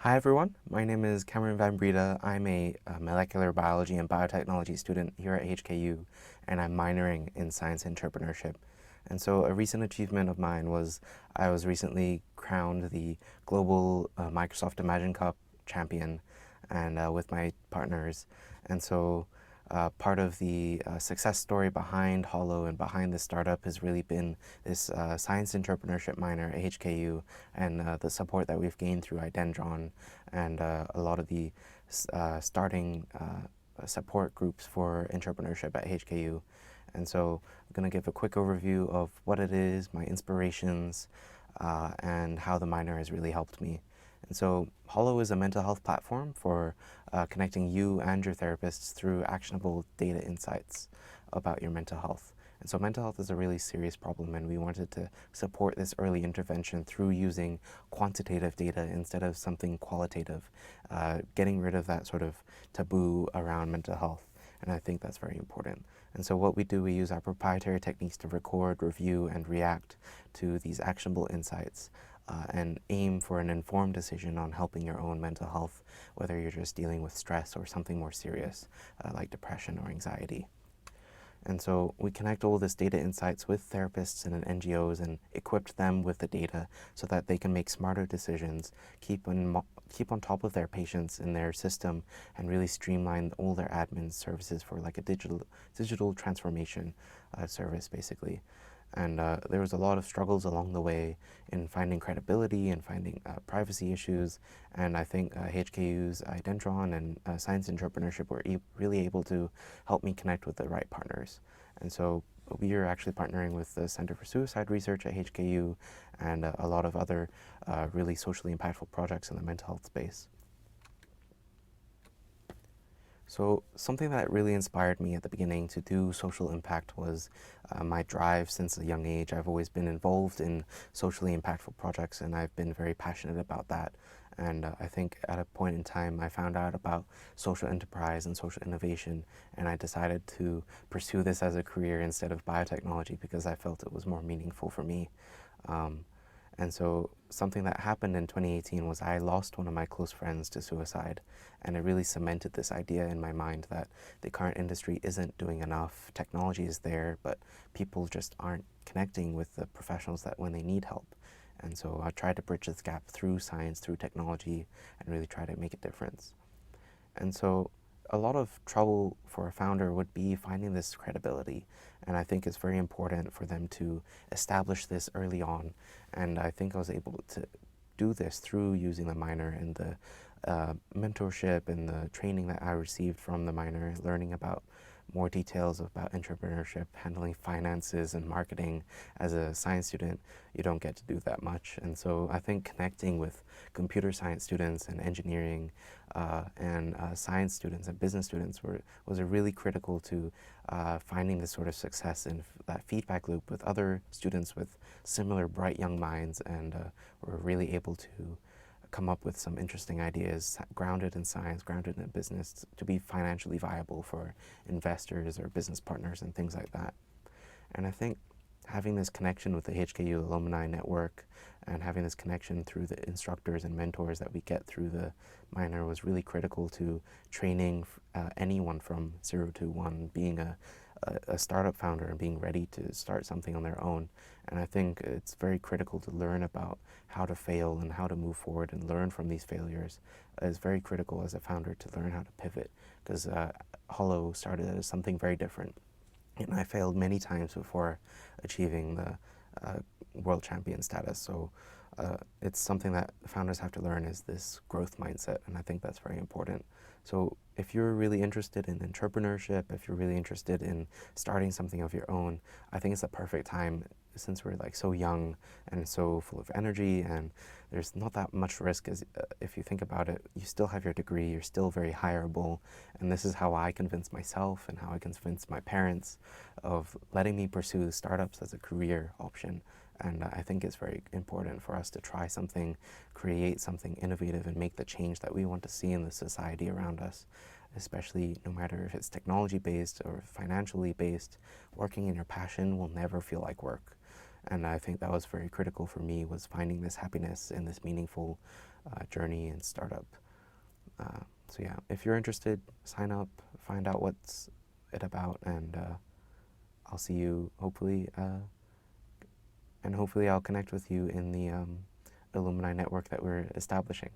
Hi everyone, my name is Cameron Van Breda. I'm a molecular biology and biotechnology student here at HKU, and I'm minoring in science entrepreneurship. And so a recent achievement of mine was I was recently crowned the global Microsoft Imagine Cup champion and with my partners. And so part of the success story behind Hollow and behind this startup has really been this science entrepreneurship minor at HKU and the support that we've gained through Idendron and a lot of the starting support groups for entrepreneurship at HKU. And so I'm going to give a quick overview of what it is, my inspirations, and how the minor has really helped me. And so Hollow is a mental health platform for connecting you and your therapists through actionable data insights about your mental health. And so mental health is a really serious problem, and we wanted to support this early intervention through using quantitative data instead of something qualitative, getting rid of that sort of taboo around mental health. And I think that's very important. And so what we do, we use our proprietary techniques to record, review, and react to these actionable insights and aim for an informed decision on helping your own mental health, whether you're just dealing with stress or something more serious like depression or anxiety. And so we connect all this data insights with therapists and NGOs and equip them with the data so that they can make smarter decisions, keep on top of their patients in their system, and really streamline all their admin services for like a digital transformation service, basically. And there was a lot of struggles along the way in finding credibility and finding privacy issues. And I think HKU's Identron and Science Entrepreneurship were really able to help me connect with the right partners. And so we are actually partnering with the Center for Suicide Research at HKU and a lot of other really socially impactful projects in the mental health space. So something that really inspired me at the beginning to do social impact was my drive since a young age. I've always been involved in socially impactful projects, and I've been very passionate about that. And I think at a point in time, I found out about social enterprise and social innovation, and I decided to pursue this as a career instead of biotechnology because I felt it was more meaningful for me. And so something that happened in 2018 was I lost one of my close friends to suicide, and it really cemented this idea in my mind that the current industry isn't doing enough. Technology is there, but people just aren't connecting with the professionals that when they need help. And so I tried to bridge this gap through science, through technology, and really try to make a difference. And so a lot of trouble for a founder would be finding this credibility. And I think it's very important for them to establish this early on. And I think I was able to do this through using the minor and the mentorship and the training that I received from the minor, learning about more details about entrepreneurship, handling finances and marketing. As a science student, you don't get to do that much. And so I think connecting with computer science students and engineering and science students and business students was a really critical to finding this sort of success in that feedback loop with other students with similar bright young minds, and we're really able to come up with some interesting ideas grounded in science, grounded in business, to be financially viable for investors or business partners and things like that. And I think having this connection with the HKU alumni network and having this connection through the instructors and mentors that we get through the minor was really critical to training anyone from 0 to 1, being a startup founder and being ready to start something on their own. And I think it's very critical to learn about how to fail and how to move forward and learn from these failures. It's very critical as a founder to learn how to pivot, because Hollow started as something very different. And I failed many times before achieving the world champion status. So it's something that founders have to learn, is this growth mindset, and I think that's very important. So if you're really interested in entrepreneurship, if you're really interested in starting something of your own, I think it's the perfect time, since we're like so young and so full of energy, and there's not that much risk. As if you think about it, you still have your degree, you're still very hireable, and this is how I convinced myself and how I convinced my parents of letting me pursue startups as a career option. And I think it's very important for us to try something, create something innovative, and make the change that we want to see in the society around us, especially no matter if it's technology-based or financially based. Working in your passion will never feel like work. And I think that was very critical for me, was finding this happiness in this meaningful journey and startup. So yeah, if you're interested, sign up, find out what's it about, and I'll see you hopefully, and hopefully I'll connect with you in the alumni network that we're establishing.